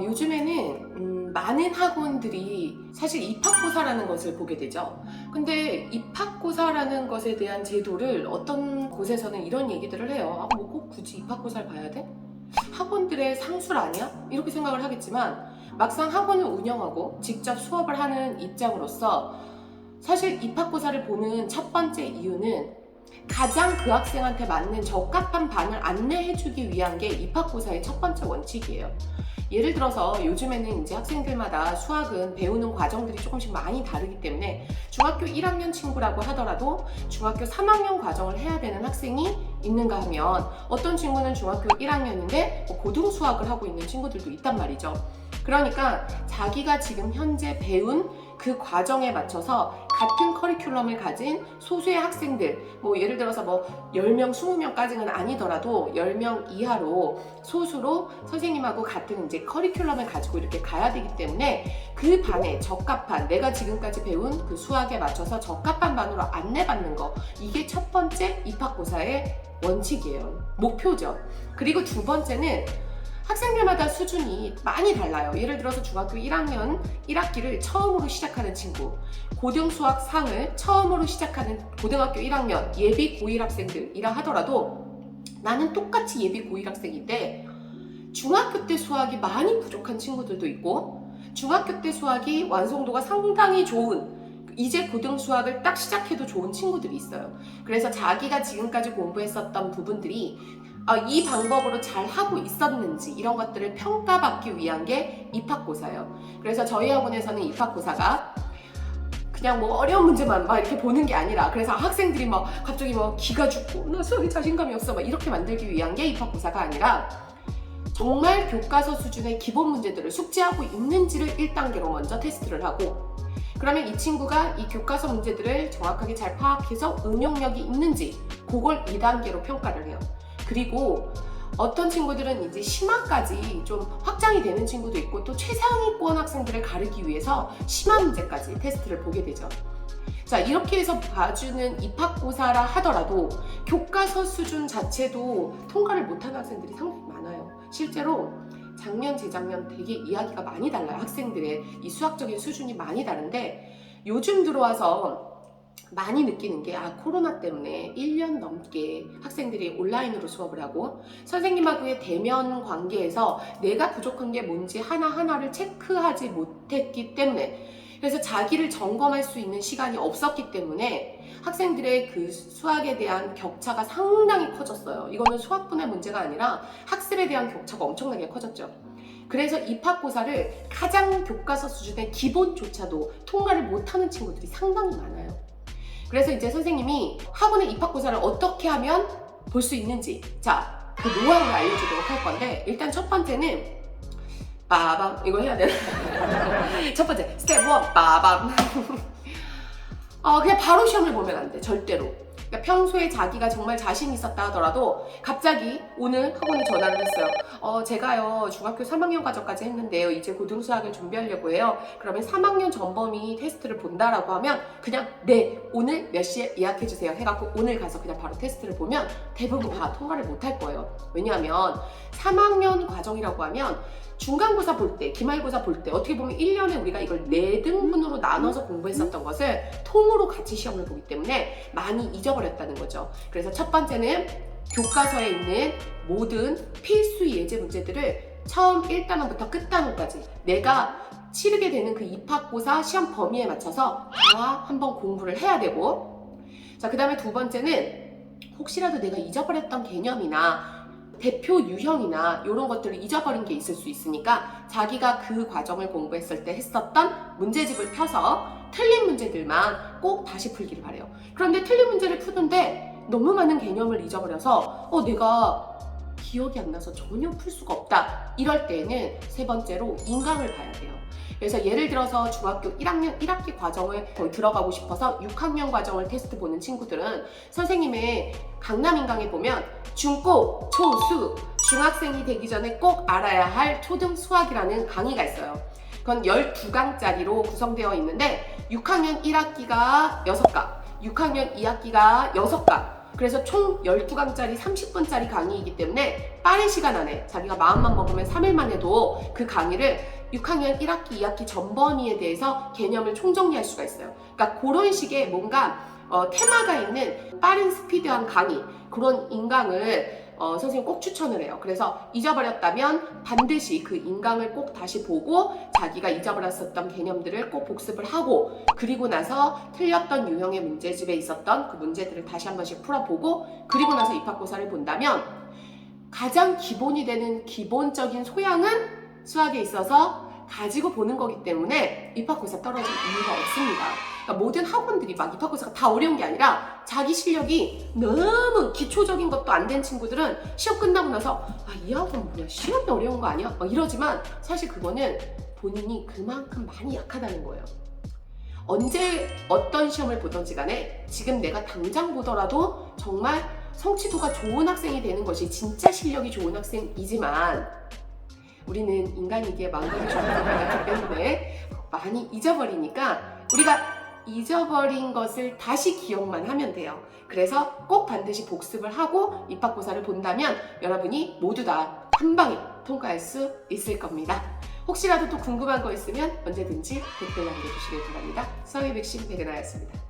요즘에는 많은 학원들이 사실 입학고사라는 것을 보게 되죠. 근데 입학고사라는 것에 대한 제도를 어떤 곳에서는 이런 얘기들을 해요. 뭐 꼭 굳이 입학고사를 봐야 돼? 학원들의 상술 아니야? 이렇게 생각을 하겠지만 막상 학원을 운영하고 직접 수업을 하는 입장으로서 사실 입학고사를 보는 첫 번째 이유는 가장 그 학생한테 맞는 적합한 반을 안내해주기 위한 게 입학고사의 첫 번째 원칙이에요. 예를 들어서 요즘에는 이제 학생들마다 수학은 배우는 과정들이 조금씩 많이 다르기 때문에 중학교 1학년 친구라고 하더라도 중학교 3학년 과정을 해야 되는 학생이 있는가 하면 어떤 친구는 중학교 1학년인데 고등 수학을 하고 있는 친구들도 있단 말이죠. 그러니까 자기가 지금 현재 배운 그 과정에 맞춰서 같은 커리큘럼을 가진 소수의 학생들, 뭐 예를 들어서 뭐 10명, 20명까지는 아니더라도 10명 이하로 소수로 선생님하고 같은 이제 커리큘럼을 가지고 이렇게 가야 되기 때문에 그 반에 적합한, 내가 지금까지 배운 그 수학에 맞춰서 적합한 반으로 안내받는 거, 이게 첫 번째 입학고사의 원칙이에요. 목표죠. 그리고 두 번째는 학생들마다 수준이 많이 달라요. 예를 들어서 중학교 1학년 1학기를 처음으로 시작하는 친구, 고등 수학 상을 처음으로 시작하는 고등학교 1학년 예비 고1 학생들이라 하더라도 나는 똑같이 예비 고1 학생인데 중학교 때 수학이 많이 부족한 친구들도 있고 중학교 때 수학이 완성도가 상당히 좋은, 이제 고등 수학을 딱 시작해도 좋은 친구들이 있어요. 그래서 자기가 지금까지 공부했었던 부분들이 이 방법으로 잘 하고 있었는지 이런 것들을 평가받기 위한 게 입학고사예요. 그래서 저희 학원에서는 입학고사가 그냥 뭐 어려운 문제만 막 이렇게 보는 게 아니라, 그래서 학생들이 막 갑자기 막 기가 죽고 나 수학에 자신감이 없어 막 이렇게 만들기 위한 게 입학고사가 아니라 정말 교과서 수준의 기본 문제들을 숙지하고 있는지를 1단계로 먼저 테스트를 하고, 그러면 이 친구가 이 교과서 문제들을 정확하게 잘 파악해서 응용력이 있는지 그걸 2단계로 평가를 해요. 그리고 어떤 친구들은 이제 심화까지 좀 확장이 되는 친구도 있고 또 최상위권 학생들을 가르기 위해서 심화 문제까지 테스트를 보게 되죠. 자, 이렇게 해서 봐주는 입학고사라 하더라도 교과서 수준 자체도 통과를 못하는 학생들이 상당히 많아요. 실제로 작년, 재작년 되게 이야기가 많이 달라요. 학생들의 이 수학적인 수준이 많이 다른데 요즘 들어와서 많이 느끼는 게 코로나 때문에 1년 넘게 학생들이 온라인으로 수업을 하고 선생님하고의 대면 관계에서 내가 부족한 게 뭔지 하나하나를 체크하지 못했기 때문에, 그래서 자기를 점검할 수 있는 시간이 없었기 때문에 학생들의 그 수학에 대한 격차가 상당히 커졌어요. 이거는 수학뿐의 문제가 아니라 학습에 대한 격차가 엄청나게 커졌죠. 그래서 입학고사를 가장 교과서 수준의 기본조차도 통과를 못하는 친구들이 상당히 많아요. 그래서 이제 선생님이 학원의 입학고사를 어떻게 하면 볼 수 있는지, 자, 그 노하우를 알려주도록 할 건데, 일단 첫 번째는 빠밤, 이거 해야 되나? 첫 번째 스텝 1 빠밤. 그냥 바로 시험을 보면 안 돼, 절대로. 그러니까 평소에 자기가 정말 자신 있었다 하더라도 갑자기 오늘 학원에 전화를 했어요. 제가요 중학교 3학년 과정까지 했는데요, 이제 고등 수학을 준비하려고 해요. 그러면 3학년 전범위 테스트를 본다라고 하면 그냥 네, 오늘 몇 시에 예약해 주세요 해갖고 오늘 가서 그냥 바로 테스트를 보면 대부분 다 통과를 못할 거예요. 왜냐하면 3학년 과정이라고 하면 중간고사 볼 때, 기말고사 볼 때 어떻게 보면 1년에 우리가 이걸 4등분으로 나눠서 공부했었던 것을 통으로 같이 시험을 보기 때문에 많이 잊어버렸다는 거죠. 그래서 첫 번째는 교과서에 있는 모든 필수 예제 문제들을 처음 1단원부터 끝단원까지 내가 치르게 되는 그 입학고사 시험 범위에 맞춰서 다 한번 공부를 해야 되고, 자, 그 다음에 두 번째는 혹시라도 내가 잊어버렸던 개념이나 대표 유형이나 이런 것들을 잊어버린 게 있을 수 있으니까 자기가 그 과정을 공부했을 때 했었던 문제집을 펴서 틀린 문제들만 꼭 다시 풀기를 바래요. 그런데 틀린 문제를 푸는데 너무 많은 개념을 잊어버려서 내가 기억이 안 나서 전혀 풀 수가 없다, 이럴 때에는 세 번째로 인강을 봐야 돼요. 그래서 예를 들어서 중학교 1학년 1학기 과정을 거의 들어가고 싶어서 6학년 과정을 테스트 보는 친구들은 선생님의 강남 인강에 보면 중고, 초수, 중학생이 되기 전에 꼭 알아야 할 초등 수학이라는 강의가 있어요. 그건 12강짜리로 구성되어 있는데 6학년 1학기가 6강, 6학년 2학기가 6강, 그래서 총 12강짜리 30분짜리 강의이기 때문에 빠른 시간 안에 자기가 마음만 먹으면 3일만 해도 그 강의를 6학년 1학기, 2학기 전범위에 대해서 개념을 총정리할 수가 있어요. 그러니까 그런 식의 뭔가 테마가 있는 빠른 스피드한 강의, 그런 인강을 선생님 꼭 추천을 해요. 그래서 잊어버렸다면 반드시 그 인강을 꼭 다시 보고 자기가 잊어버렸었던 개념들을 꼭 복습을 하고, 그리고 나서 틀렸던 유형의 문제집에 있었던 그 문제들을 다시 한 번씩 풀어보고, 그리고 나서 입학고사를 본다면 가장 기본이 되는 기본적인 소양은 수학에 있어서 가지고 보는 거기 때문에 입학고사 떨어질 이유가 없습니다. 그러니까 모든 학원들이 막 입학고사가 다 어려운 게 아니라 자기 실력이 너무 기초적인 것도 안 된 친구들은 시험 끝나고 나서 이 학원 뭐야, 시험이 어려운 거 아니야? 막 이러지만 사실 그거는 본인이 그만큼 많이 약하다는 거예요. 언제 어떤 시험을 보던지 간에 지금 내가 당장 보더라도 정말 성취도가 좋은 학생이 되는 것이 진짜 실력이 좋은 학생이지만, 우리는 인간이기에 마음가짐이 좋은 사람이기 때문에 많이 잊어버리니까 우리가 잊어버린 것을 다시 기억만 하면 돼요. 그래서 꼭 반드시 복습을 하고 입학고사를 본다면 여러분이 모두 다 한 방에 통과할 수 있을 겁니다. 혹시라도 또 궁금한 거 있으면 언제든지 댓글 남겨주시길 바랍니다. 수학의 백신 백은하였습니다.